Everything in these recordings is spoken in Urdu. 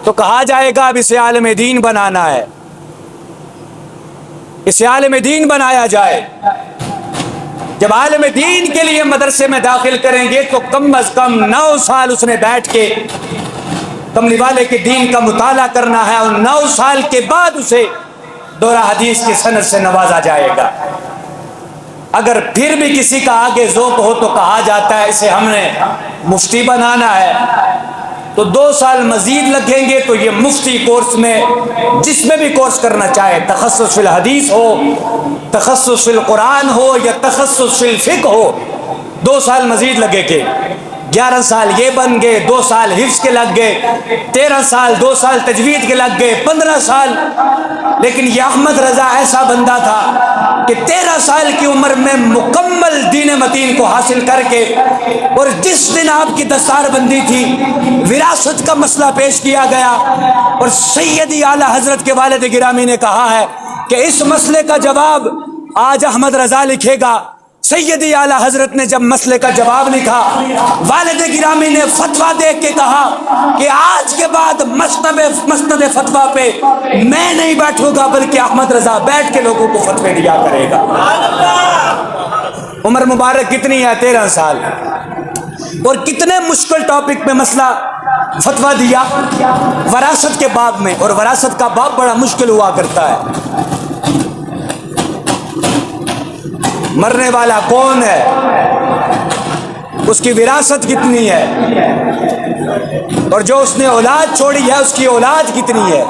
تو کہا جائے گا اب اسے عالم دین بنانا ہے، اسے عالم دین بنایا جائے۔ جب عالم دین کے لیے مدرسے میں داخل کریں گے تو کم از کم 9 سال اس نے بیٹھ کے کملی والے کے دین کا مطالعہ کرنا ہے، اور 9 سال کے بعد اسے دورہ حدیث کی سند سے نوازا جائے گا۔ اگر پھر بھی کسی کا آگے ذوق ہو تو کہا جاتا ہے اسے ہم نے مفتی بنانا ہے، تو 2 سال مزید لگیں گے، تو یہ مفتی کورس میں جس میں بھی کورس کرنا چاہے، تخصص فی الحدیث ہو، تخصص فی القرآن ہو یا تخصص فی الفقہ ہو، 2 سال مزید لگے گے۔ 11 سال یہ بن گئے، 2 سال حفظ کے لگ گئے، 13 سال 2 سال تجوید کے لگ گئے، 15 سال۔ لیکن یہ احمد رضا ایسا بندہ تھا کہ 13 سال کی عمر میں مکمل دین متین کو حاصل کر کے، اور جس دن آپ کی دستار بندی تھی وراثت کا مسئلہ پیش کیا گیا، اور سیدی اعلیٰ حضرت کے والد گرامی نے کہا ہے کہ اس مسئلے کا جواب آج احمد رضا لکھے گا۔ سیدی اعلیٰ حضرت نے جب مسئلے کا جواب لکھا، والد گرامی نے فتویٰ دیکھ کے کہا کہ آج کے بعد مسند فتویٰ پہ میں نہیں بیٹھوں گا، بلکہ احمد رضا بیٹھ کے لوگوں کو فتوے دیا کرے گا۔ عمر مبارک کتنی ہے؟ 13 سال، اور کتنے مشکل ٹاپک پہ مسئلہ فتویٰ دیا، وراثت کے باب میں، اور وراثت کا باب بڑا مشکل ہوا کرتا ہے۔ مرنے والا کون ہے، اس کی وراثت کتنی ہے، اور جو اس نے اولاد چھوڑی ہے اس کی اولاد کتنی ہے،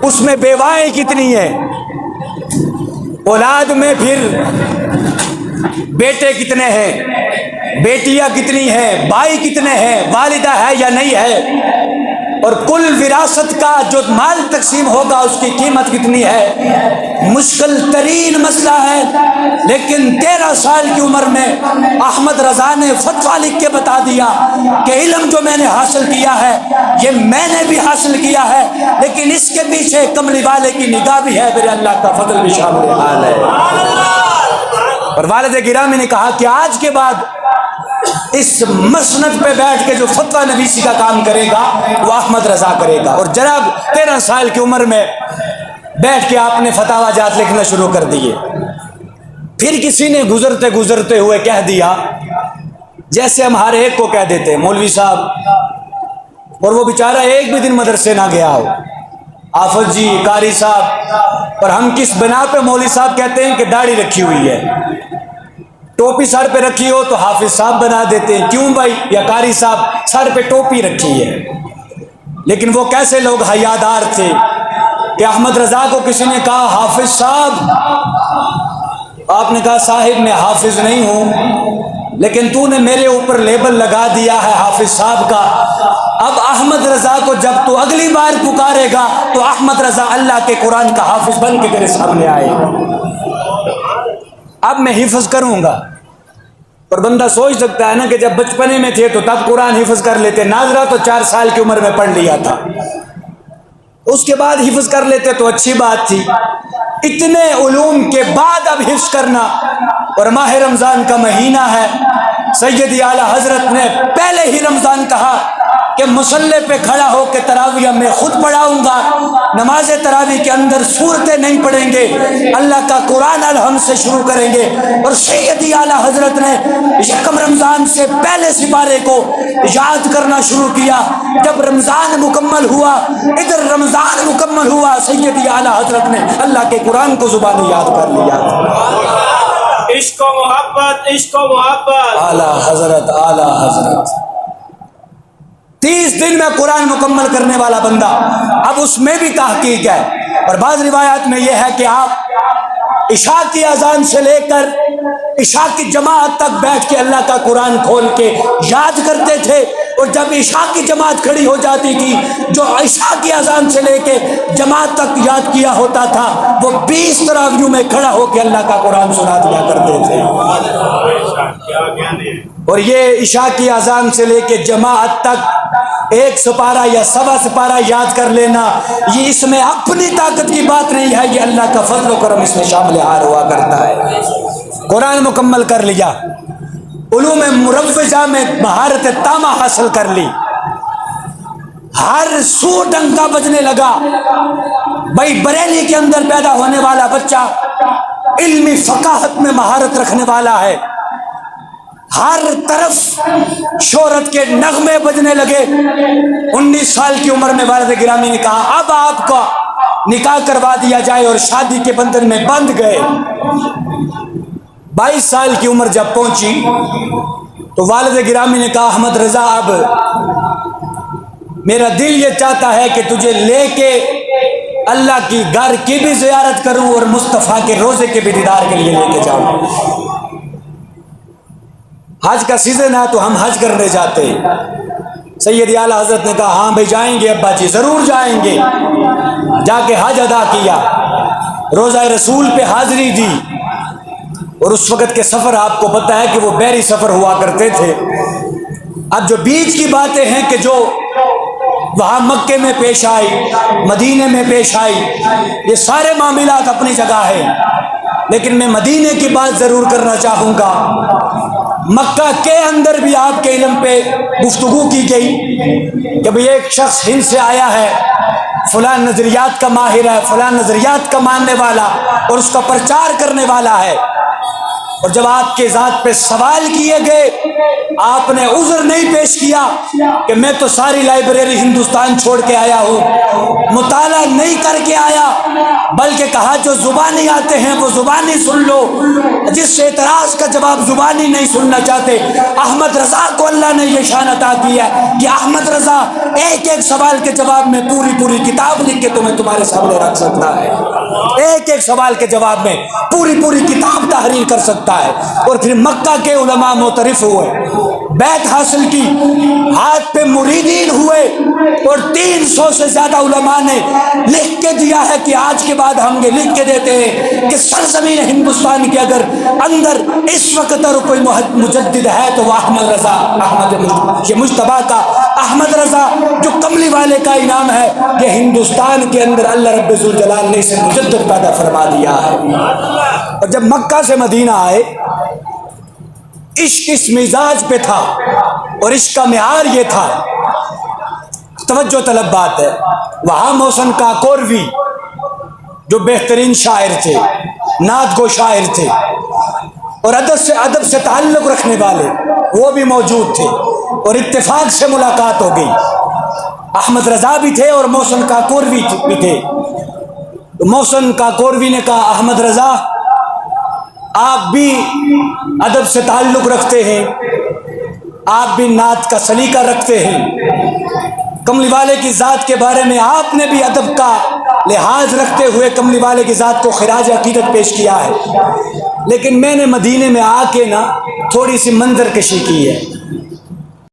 اس میں بیوائیں کتنی ہیں، اولاد میں پھر بیٹے کتنے ہیں، بیٹیاں کتنی ہیں، بھائی کتنے ہیں، والدہ ہے یا نہیں ہے، اور کل وراثت کا جو مال تقسیم ہوگا اس کی قیمت کتنی ہے۔ مشکل ترین مسئلہ ہے، لیکن 13 سال کی عمر میں احمد رضا نے فتویٰ لکھ کے بتا دیا کہ علم جو میں نے حاصل کیا ہے یہ میں نے بھی حاصل کیا ہے، لیکن اس کے پیچھے کملی والے کی نگاہ بھی ہے، میرے اللہ کا فضل بھی شامل حال ہے۔ اور والد گرامی نے کہا کہ آج کے بعد اس مسند پہ بیٹھ کے جو فتویٰ نویسی کا کام کرے گا وہ احمد رضا کرے گا۔ اور جناب 13 سال کی عمر میں بیٹھ کے آپ نے فتاوی جات لکھنا شروع کر دیے۔ پھر کسی نے گزرتے گزرتے ہوئے کہہ دیا، جیسے ہم ہر ایک کو کہہ دیتے مولوی صاحب، اور وہ بیچارہ ایک بھی دن مدرسے نہ گیا ہو، آفت جی، قاری صاحب، اور ہم کس بنا پہ مولوی صاحب کہتے ہیں کہ داڑھی رکھی ہوئی ہے، ٹوپی سر پہ رکھی ہو تو حافظ صاحب بنا دیتے ہیں، کیوں بھائی، یا قاری صاحب سر پہ ٹوپی رکھی ہے۔ لیکن وہ کیسے لوگ حیادار تھے کہ احمد رضا کو کسی نے کہا حافظ صاحب، آپ نے کہا صاحب میں حافظ نہیں ہوں، لیکن تو نے میرے اوپر لیبل لگا دیا ہے حافظ صاحب کا، اب احمد رضا کو جب تو اگلی بار پکارے گا تو احمد رضا اللہ کے قرآن کا حافظ بن کے تیرے سامنے آئے گا، اب میں حفظ کروں گا۔ اور بندہ سوچ سکتا ہے نا کہ جب بچپنے میں تھے تو تب قرآن حفظ کر لیتے، ناظرہ تو 4 سال کی عمر میں پڑھ لیا تھا، اس کے بعد حفظ کر لیتے تو اچھی بات تھی، اتنے علوم کے بعد اب حفظ کرنا، اور ماہ رمضان کا مہینہ ہے، سیدی اعلیٰ حضرت نے پہلے ہی رمضان کہا کہ مصلی پہ کھڑا ہو کے تراویح میں خود پڑھاؤں گا، نماز تراویح کے اندر سورتیں نہیں پڑھیں گے، اللہ کا قرآن الحمد سے شروع کریں گے، اور سیدی اعلیٰ حضرت نے یکم رمضان سے پہلے سپارے کو یاد کرنا شروع کیا۔ جب رمضان مکمل ہوا، ادھر رمضان مکمل ہوا، سیدی اعلیٰ حضرت نے اللہ کے قرآن کو زبانی یاد کر لیا۔ عشق و محبت، عشق و محبت، اعلیٰ حضرت 30 دن میں قرآن مکمل کرنے والا بندہ، اب اس میں بھی تحقیق ہے۔ اور بعض روایات میں یہ ہے کہ آپ عشاء کی اذان سے لے کر عشاء کی جماعت تک بیٹھ کے اللہ کا قرآن کھول کے یاد کرتے تھے، اور جب عشاء کی جماعت کھڑی ہو جاتی تھی، جو عشاء کی اذان سے لے کے جماعت تک یاد کیا ہوتا تھا وہ 20 تراویحوں میں کھڑا ہو کے اللہ کا قرآن سنا دیا کرتے تھے۔ اور یہ عشاء کی اذان سے لے کے جماعت تک 1 سپارہ یا 1.25 سپارہ یاد کر لینا، یہ اس میں اپنی طاقت کی بات نہیں ہے، یہ اللہ کا فضل و کرم اس میں شامل حال ہوا کرتا ہے۔ قرآن مکمل کر لیا، علوم مروجہ میں مہارت تامہ حاصل کر لی، ہر سو ڈنکا بجنے لگا. بھائی بریلی کے اندر پیدا ہونے والا بچہ علمی فقاہت میں مہارت رکھنے والا ہے. ہر طرف شہرت کے نغمے بجنے لگے. 19 سال کی عمر میں والد گرامی نے کہا اب آپ کا نکاح کروا دیا جائے اور شادی کے بندھن میں بندھ گئے. 22 سال کی عمر جب پہنچی تو والد گرامی نے کہا احمد رضا اب میرا دل یہ چاہتا ہے کہ تجھے لے کے اللہ کی گھر کی بھی زیارت کروں اور مصطفیٰ کے روزے کے بھی دیدار کے لیے لے کے جاؤں. حج کا سیزن ہے تو ہم حج کرنے جاتے ہیں. سید اعلیٰ حضرت نے کہا ہاں بھائی جائیں گے ابا جی ضرور جائیں گے. جا کے حج ادا کیا, روزہ رسول پہ حاضری دی. اور اس وقت کے سفر آپ کو پتہ ہے کہ وہ بحری سفر ہوا کرتے تھے. اب جو بیچ کی باتیں ہیں کہ جو وہاں مکے میں پیش آئی, مدینے میں پیش آئی, یہ سارے معاملات اپنی جگہ ہیں, لیکن میں مدینے کی بات ضرور کرنا چاہوں گا. مکہ کے اندر بھی آپ کے علم پہ گفتگو کی گئی کہ بھئی ایک شخص ہند سے آیا ہے, فلاں نظریات کا ماہر ہے, فلاں نظریات کا ماننے والا اور اس کا پرچار کرنے والا ہے. اور جب آپ کے ذات پہ سوال کیے گئے آپ نے عذر نہیں پیش کیا کہ میں تو ساری لائبریری ہندوستان چھوڑ کے آیا ہوں, مطالعہ نہیں کر کے آیا, بلکہ کہا جو زبانی آتے ہیں وہ زبانی سن لو. جس اعتراض کا جواب زبانی نہیں سننا چاہتے, احمد رضا کو اللہ نے یہ شان عطا کیا کہ احمد رضا ایک ایک سوال کے جواب میں پوری کتاب لکھ کے تمہیں تمہارے سامنے رکھ سکتا ہے. ایک ایک سوال کے جواب میں پوری کتاب تحریر کر سکتا ہے. اور پھر مکہ کے علماء معترف ہوئے, بیعت حاصل کی, ہاتھ پہ مریدین ہوئے, اور 300 سے زیادہ علماء نے لکھ کے دیا ہے کہ آج کے بعد ہم یہ لکھ کے دیتے ہیں کہ سرزمین ہندوستان کے اگر اندر اس وقت اور کوئی مجدد ہے تو وہ احمد رضا, یہ مجتبیٰ کا احمد رضا جو کملی والے کا انعام ہے, یہ ہندوستان کے اندر اللہ رب ذوالجلال نے اسے مجدد پیدا فرما دیا ہے. اور جب مکہ سے مدینہ آئے عشق اس مزاج پہ تھا اور عشق کا معیار یہ تھا. توجہ طلب بات ہے, وہاں محسن کاکوروی جو بہترین شاعر تھے, نعت گو شاعر تھے اور ادب سے تعلق رکھنے والے, وہ بھی موجود تھے اور اتفاق سے ملاقات ہو گئی. احمد رضا بھی تھے اور محسن کاکوروی بھی تھے. محسن کاکوروی نے کہا احمد رضا آپ بھی ادب سے تعلق رکھتے ہیں, آپ بھی نعت کا سلیقہ رکھتے ہیں, کملی والے کی ذات کے بارے میں آپ نے بھی ادب کا لحاظ رکھتے ہوئے کملی والے کی ذات کو خراج عقیدت پیش کیا ہے, لیکن میں نے مدینے میں آ کے نا تھوڑی سی منظر کشی کی ہے.